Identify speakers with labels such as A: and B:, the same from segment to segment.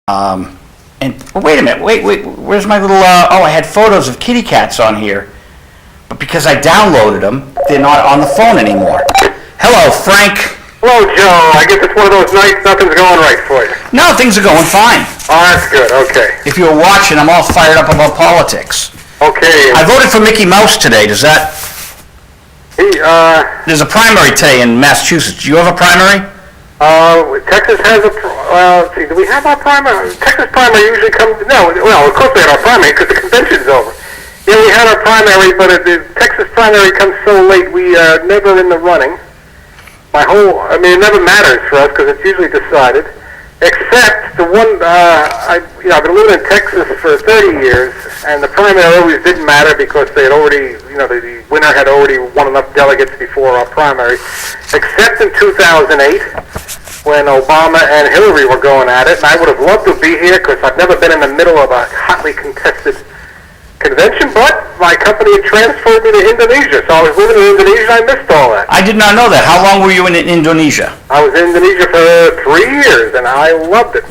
A: And wait a minute, wait, where's my little, I had photos of kitty cats on here, but because I downloaded them, they're not on the phone anymore. Hello, Frank.
B: Hello, Joe. I guess it's one of those nights nothing's going right for you.
A: No, things are going fine.
B: Oh, that's good. Okay.
A: If you were watching, I'm all fired up about politics.
B: Okay.
A: I voted for Mickey Mouse today. Does that... There's a primary today in Massachusetts. Do you have a primary?
B: Texas has a... let's see. Do we have our primary? Texas primary usually comes... No, well, of course we had our primary because the convention's over. Yeah, we had our primary, but the Texas primary comes so late, we are never in the running. It never matters for us because it's usually decided. Except the one, I've been living in Texas for 30 years, and the primary always didn't matter because they had already, the winner had already won enough delegates before our primary. Except in 2008, when Obama and Hillary were going at it, and I would have loved to be here because I've never been in the middle of a hotly contested convention, but my company had transferred me to Indonesia, so I was living in Indonesia. I missed all that.
A: I did not know that. How long were you in Indonesia?
B: I was in Indonesia for 3 years, and I loved it.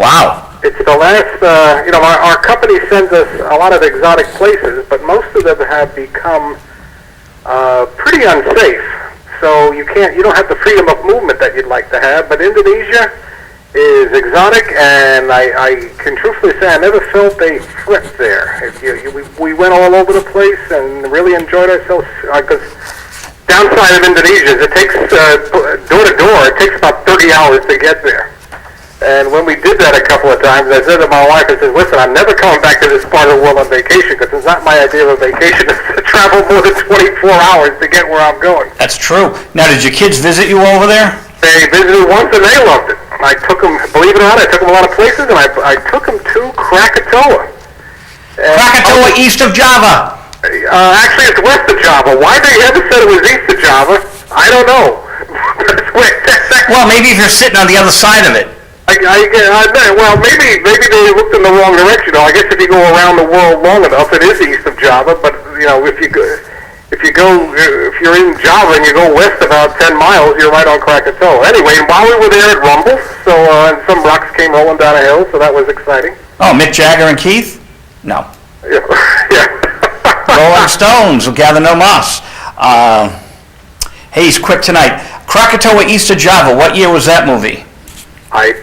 A: Wow.
B: It's the last, our company sends us a lot of exotic places, but most of them have become pretty unsafe. So you don't have the freedom of movement that you'd like to have, but Indonesia is exotic, and I can truthfully say I never felt a threat there. We went all over the place and really enjoyed ourselves. Because downside of Indonesia is it takes door to door. It takes about 30 hours to get there. And when we did that a couple of times, I said to my wife, I said, "Listen, I'm never coming back to this part of the world on vacation because it's not my idea of a vacation to travel more than 24 hours to get where I'm going."
A: That's true. Now, did your kids visit you over there?
B: They visited once and they loved it. I took them, believe it or not, I took them a lot of places, and I took them to Krakatoa.
A: Krakatoa, east of Java.
B: Actually, it's west of Java. Why they ever said it was east of Java, I don't know.
A: Well, maybe if you're sitting on the other side of it.
B: Well, maybe they looked in the wrong direction. I guess if you go around the world long enough, it is east of Java. But if you're in Java and you go west about 10 miles, you're right on Krakatoa. Anyway, while we were there, it rumbled, and some rocks came rolling down a hill, so that was exciting.
A: Oh, Mick Jagger and Keith? No.
B: Yeah.
A: Rolling Stones will gather no moss. Hey, he's quick tonight. Krakatoa, east of Java. What year was that movie?
B: You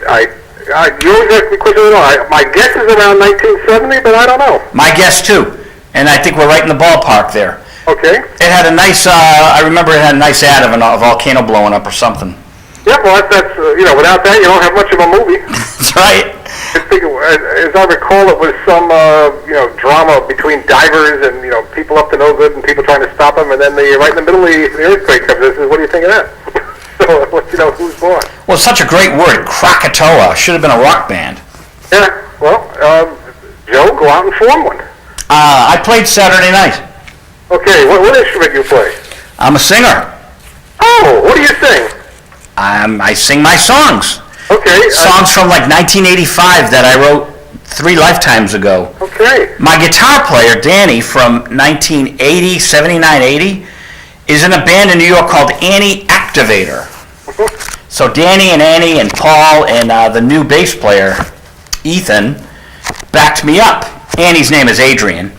B: always ask me questions. My guess is around 1970, but I don't know.
A: My guess too, and I think we're right in the ballpark there.
B: Okay.
A: It had a nice, I remember it had a nice ad of a volcano blowing up or something.
B: Yeah, well, that's without that, you don't have much of a movie.
A: That's right.
B: As I recall, it was some, drama between divers and, people up to no good and people trying to stop them, and then right in the middle of the earthquake comes. What do you think of that? So, who's boss?
A: Well, it's such a great word, Krakatoa. Should have been a rock band.
B: Yeah, well, Joe, go out and form one.
A: I played Saturday night.
B: Okay, what instrument do you play?
A: I'm a singer.
B: Oh, what do you sing?
A: I sing my songs.
B: Okay.
A: Songs from like 1985 that I wrote 3 lifetimes ago.
B: Okay.
A: My guitar player, Danny, from 1980, 79, 80, is in a band in New York called Annie Activator. So Danny and Annie and Paul and the new bass player, Ethan, backed me up. Annie's name is Adrian.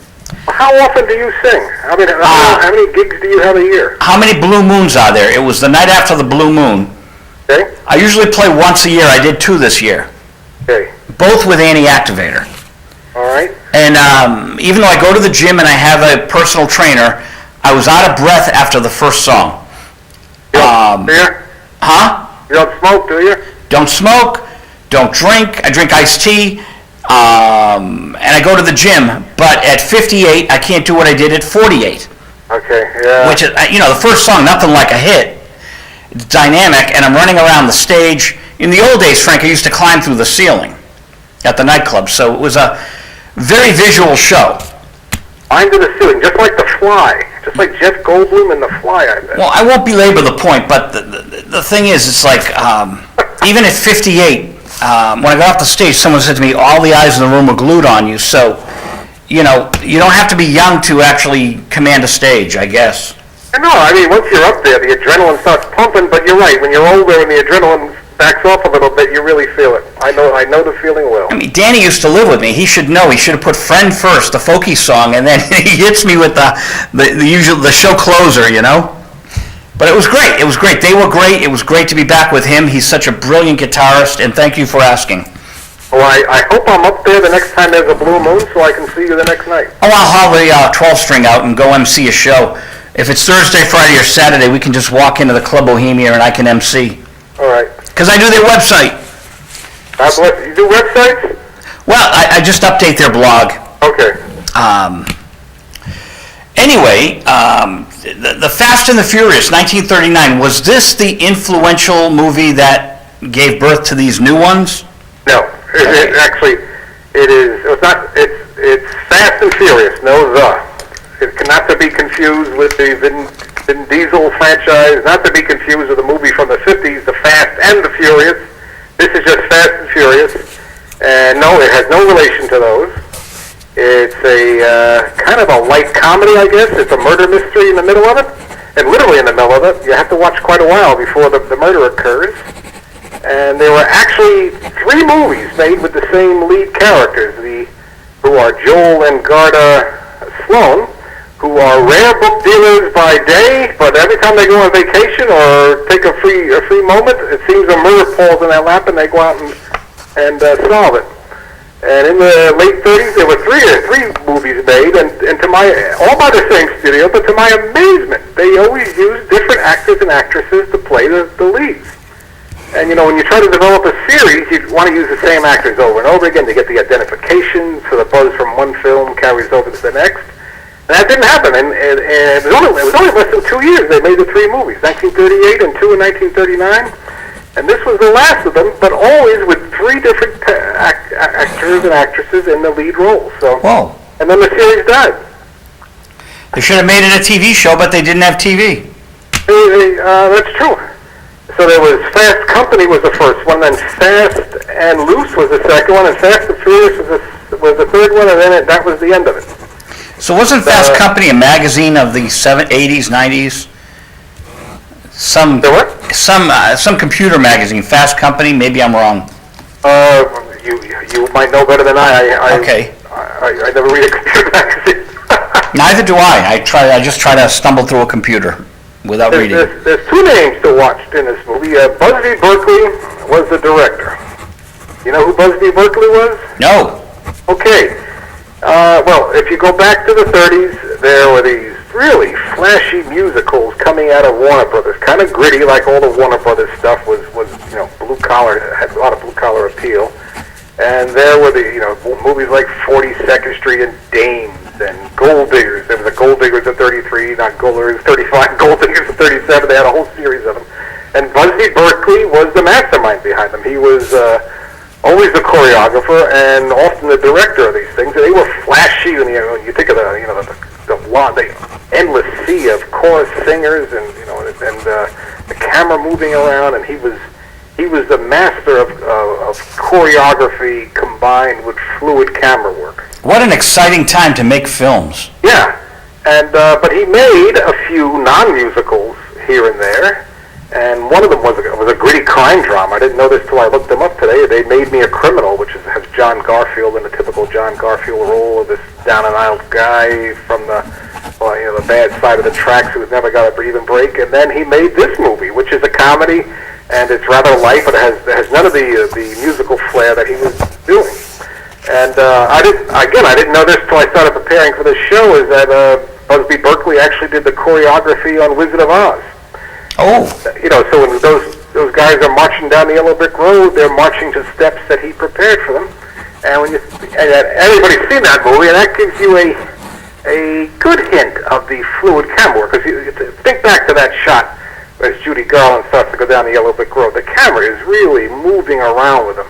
B: How often do you sing? How many gigs do you have a year?
A: How many blue moons are there? It was the night after the blue moon.
B: Okay.
A: I usually play once a year. I did 2 this year.
B: Okay.
A: Both with Annie Activator.
B: All right.
A: And even though I go to the gym and I have a personal trainer, I was out of breath after the first song.
B: You don't beer?
A: Huh?
B: You don't smoke, do you?
A: Don't smoke. Don't drink. I drink iced tea. And I go to the gym, but at 58, I can't do what I did at 48.
B: Okay, yeah.
A: Which is, the first song, nothing like a hit. It's dynamic, and I'm running around the stage. In the old days, Frank, I used to climb through the ceiling at the nightclub, so it was a very visual show.
B: Climb to the ceiling, just like The Fly. Just like Jeff Goldblum in The Fly, I bet.
A: Well, I won't belabor the point, but the thing is, it's like, even at 58, when I got off the stage, someone said to me, all the eyes in the room were glued on you, so, you don't have to be young to actually command a stage, I guess.
B: No, once you're up there, the adrenaline starts pumping, but you're right, when you're older and the adrenaline backs off a little bit, you really feel it. I know the feeling well.
A: I mean, Danny used to live with me. He should know. He should have put "Friend" first, the folky song, and then he hits me with the show closer, you know. But it was great. It was great. They were great. It was great to be back with him. He's such a brilliant guitarist, and thank you for asking.
B: Well, I hope I'm up there the next time there's a blue moon so I can see you the next night.
A: Oh, I'll haul the 12-string out and go MC a show. If it's Thursday, Friday, or Saturday, we can just walk into the Club Bohemia and I can MC.
B: All right.
A: Because I do their website.
B: You do websites?
A: Well, I just update their blog.
B: Okay.
A: Anyway, the Fast and the Furious, 1939, was this the influential movie that gave birth to these new ones?
B: No. Actually, it is. It's not. It's Fast and Furious. No, the. It cannot to be confused with the Vin Diesel franchise. Not to be confused with the movie from the 50s, The Fast and the Furious. This is just Fast and Furious, and no, it has no relation to those. It's a kind of a light comedy, I guess. It's a murder mystery in the middle of it, and literally in the middle of it. You have to watch quite a while before the murder occurs. And there were actually 3 movies made with the same lead characters, who are Joel and Garda Sloan, who are rare book dealers by day, but every time they go on vacation or take a free moment, it seems a murder falls in their lap and they go out and solve it. And in the late 30s, there were three movies made, and all by the same studio, but to my amazement, they always used different actors and actresses to play the leads. And, you know, when you try to develop a series, you want to use the same actors over and over again to get the identification, so the buzz from one film carries over to the next. And that didn't happen, and it was only less than 2 years they made the 3 movies, 1938 and 2 in 1939. And this was the last of them, but always with 3 different actors and actresses in the lead roles. So,
A: whoa.
B: And then the series died.
A: They should have made it a TV show, but they didn't have TV.
B: That's true. So there was Fast Company was the first one, then Fast and Loose was the second one, and Fast and Furious was the third one, and then that was the end of it.
A: So wasn't Fast Company a magazine of the 80s, 90s?
B: The what?
A: Some computer magazine, Fast Company. Maybe I'm wrong.
B: You might know better than I.
A: Okay.
B: I never read a computer magazine.
A: Neither do I. I just try to stumble through a computer without reading.
B: There's 2 names to watch in this movie. Busby Berkeley was the director. You know who Busby Berkeley was?
A: No.
B: Okay. Well, if you go back to the 30s, there were these really flashy musicals coming out of Warner Brothers, kind of gritty, like all the Warner Brothers stuff was blue collar, had a lot of blue collar appeal. And there were movies like 42nd Street and Dames and Gold Diggers. There was a Gold Diggers at 33, not Gold Diggers 35, Gold Diggers at 37. They had a whole series of them. And Busby Berkeley was the mastermind behind them. He was always the choreographer and often the director of these things. And they were flashy. When you think of the endless sea of chorus singers and the camera moving around, and he was the master of choreography combined with fluid camera work.
A: What an exciting time to make films.
B: Yeah, and but he made a few non-musicals here and there, and one of them was a gritty crime drama. I didn't know this till I looked them up today. They Made Me a Criminal, which has John Garfield in the typical John Garfield role of this down-and-out guy from the bad side of the tracks who's never got a breathing break. And then he made this movie, which is a comedy, and it's rather light, but it has none of the musical flair that he was doing. And I didn't know this till I started preparing for this show, is that Busby Berkeley actually did the choreography on Wizard of Oz.
A: Oh.
B: So when those guys are marching down the yellow brick road, they're marching to steps that he prepared for them. And everybody's seen that movie, and that gives you a good hint of the fluid camera work. Because you think back to that shot as Judy Garland starts to go down the yellow brick road. The camera is really moving around with him,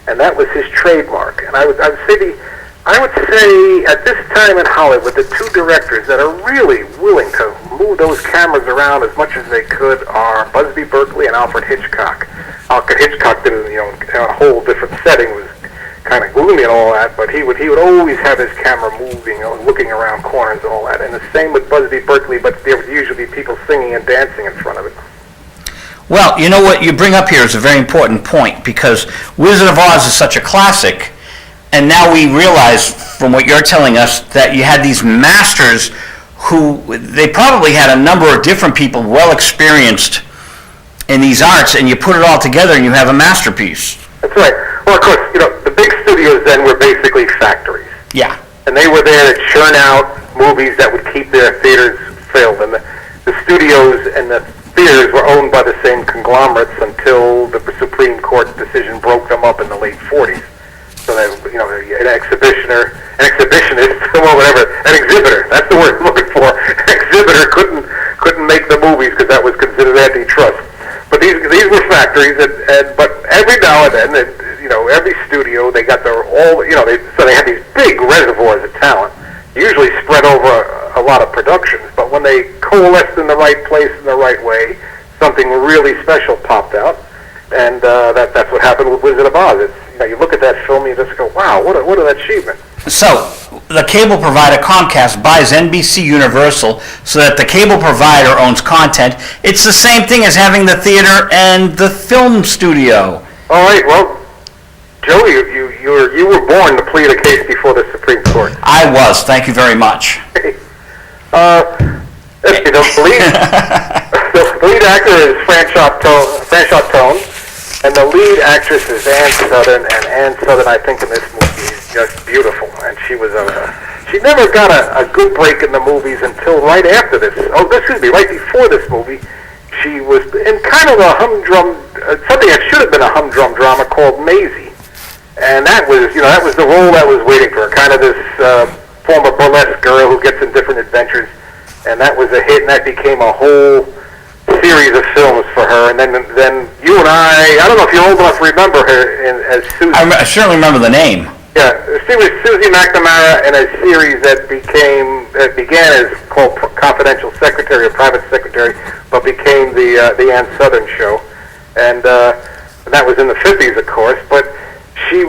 B: and that was his trademark. And I would say at this time in Hollywood, the 2 directors that are really willing to move those cameras around as much as they could are Busby Berkeley and Alfred Hitchcock. Alfred Hitchcock did it, in a whole different setting, was kind of gloomy and all that, but he would always have his camera moving, looking around corners and all that. And the same with Busby Berkeley, but there would usually be people singing and dancing in front of it.
A: Well, you know what you bring up here is a very important point, because Wizard of Oz is such a classic, and now we realize from what you're telling us that you had these masters who, they probably had a number of different people well experienced in these arts, and you put it all together and you have a masterpiece.
B: That's right. Well, of course, the big studios then were basically factories.
A: Yeah.
B: And they were there to churn out movies that would keep their theaters filled. And the studios and the theaters were owned by the same conglomerates until the Supreme Court decision broke them up in the late 40s. So that, an exhibitionist, well, whatever, an exhibitor, that's the word I'm looking for. An exhibitor couldn't make the movies because that was considered antitrust. But these were factories, but every now and then, every studio, they got so they had these big reservoirs of talent, usually spread over a lot of productions. But when they coalesced in the right place in the right way, something really special popped out, and that's what happened with Wizard of Oz. You look at that film, and you just go, wow, what an achievement.
A: So, the cable provider Comcast buys NBC Universal so that the cable provider owns content. It's the same thing as having the theater and the film studio.
B: All right, well, Joe, you were born to plead a case before the Supreme Court.
A: I was. Thank you very much.
B: Let's see, the lead actor is Franchot Tone, and the lead actress is Ann Sothern, and Ann Sothern, I think, in this movie is just beautiful. And she never got a good break in the movies until right after this. Right before this movie, she was in kind of a humdrum, something that should have been a humdrum drama called Maisie. And that was the role that was waiting for her, kind of this former burlesque girl who gets in different adventures. And that was a hit, and that became a whole series of films for her. And then you and I don't know if you're old enough to remember her as Susie.
A: I certainly remember the name.
B: Yeah, she was Susie McNamara in a series that began as called Confidential Secretary or Private Secretary, but became the Ann Sothern Show, and that was in the 50s, of course. But she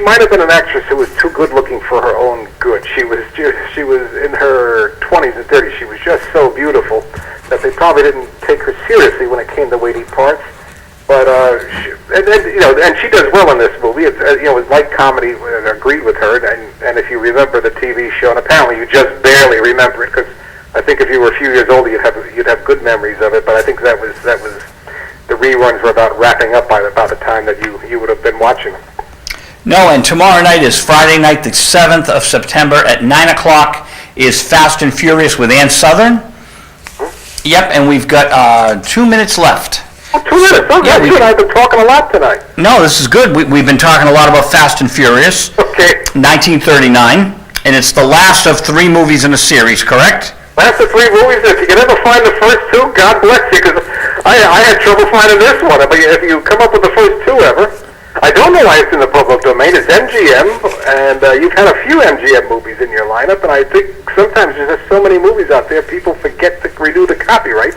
B: might have been an actress who was too good looking for her own good. She was in her 20s and 30s. She was just so beautiful that they probably didn't take her seriously when it came to weighty parts. But and she does well in this movie. It was light comedy. Agreed with her. And if you remember the TV show, and apparently you just barely remember it, because I think if you were a few years older, you'd have good memories of it. But I think that was the reruns were about wrapping up by about the time that you would have been watching them.
A: No, and tomorrow night is Friday night, the 7th of September at 9 o'clock is Fast and Furious with Ann Sothern. Yep, and we've got 2 minutes left.
B: Oh, 2 minutes? Okay, yeah, good. I've been talking a lot tonight.
A: No, this is good. We've been talking a lot about Fast and Furious.
B: Okay.
A: 1939, and it's the last of 3 movies in a series, correct?
B: Last of 3 movies. If you can ever find the first 2, God bless you, because I had trouble finding this one. But if you come up with the first 2 ever, I don't know why it's in the public domain. It's MGM, and you've had a few MGM movies in your lineup, and I think sometimes there's just so many movies out there, people forget to renew the copyrights,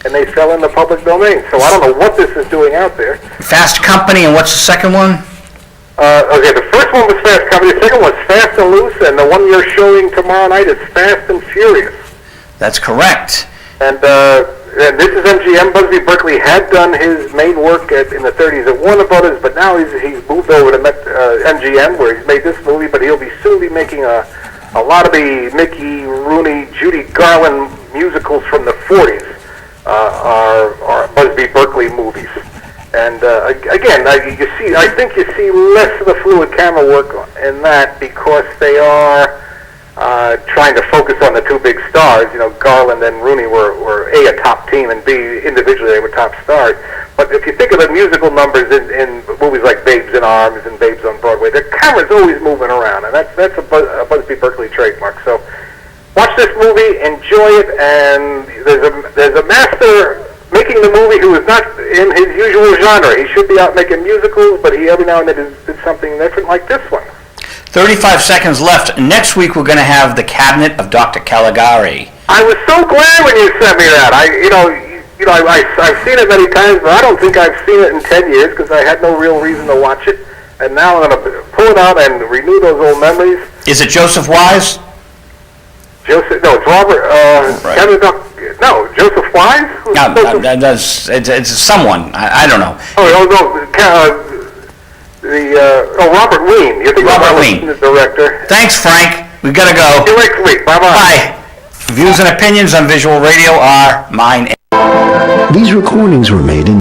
B: and they fell in the public domain. So I don't know what this is doing out there.
A: Fast Company, and what's the second one?
B: Okay, the first one was Fast Company, the second one was Fast and Loose, and the one you're showing tomorrow night is Fast and Furious.
A: That's correct.
B: And this is MGM. Busby Berkeley had done his main work in the 30s at Warner Brothers, but now he's moved over to MGM, where he's made this movie, but he'll soon be making a lot of the Mickey, Rooney, Judy Garland musicals from the 40s are Busby Berkeley movies. And again, I think you see less of the fluid camera work in that because they are trying to focus on the 2 big stars. Garland and Rooney were A, a top team, and B, individually they were top stars. But if you think of the musical numbers in movies like Babes in Arms and Babes on Broadway, the camera's always moving around, and that's a Busby Berkeley trademark. So watch this movie, enjoy it, and there's a master making the movie who is not in his usual genre. He should be out making musicals, but he every now and then did something different like this one.
A: 35 seconds left. Next week we're going to have The Cabinet of Dr. Caligari.
B: I was so glad when you sent me that. I've seen it many times, but I don't think I've seen it in 10 years because I had no real reason to watch it. And now I'm going to pull it out and renew those old memories.
A: Is it Joseph Wise?
B: No, it's Robert. Right. No, Joseph Wise? Who's Joseph?
A: It's someone. I don't know.
B: Oh, no, Robert Ween. You're thinking
A: Robert
B: of
A: Ween.
B: the director.
A: Thanks, Frank. We gotta go.
B: See you next week. Bye-bye.
A: Bye. Views and opinions on visual radio are mine.
C: These recordings were made in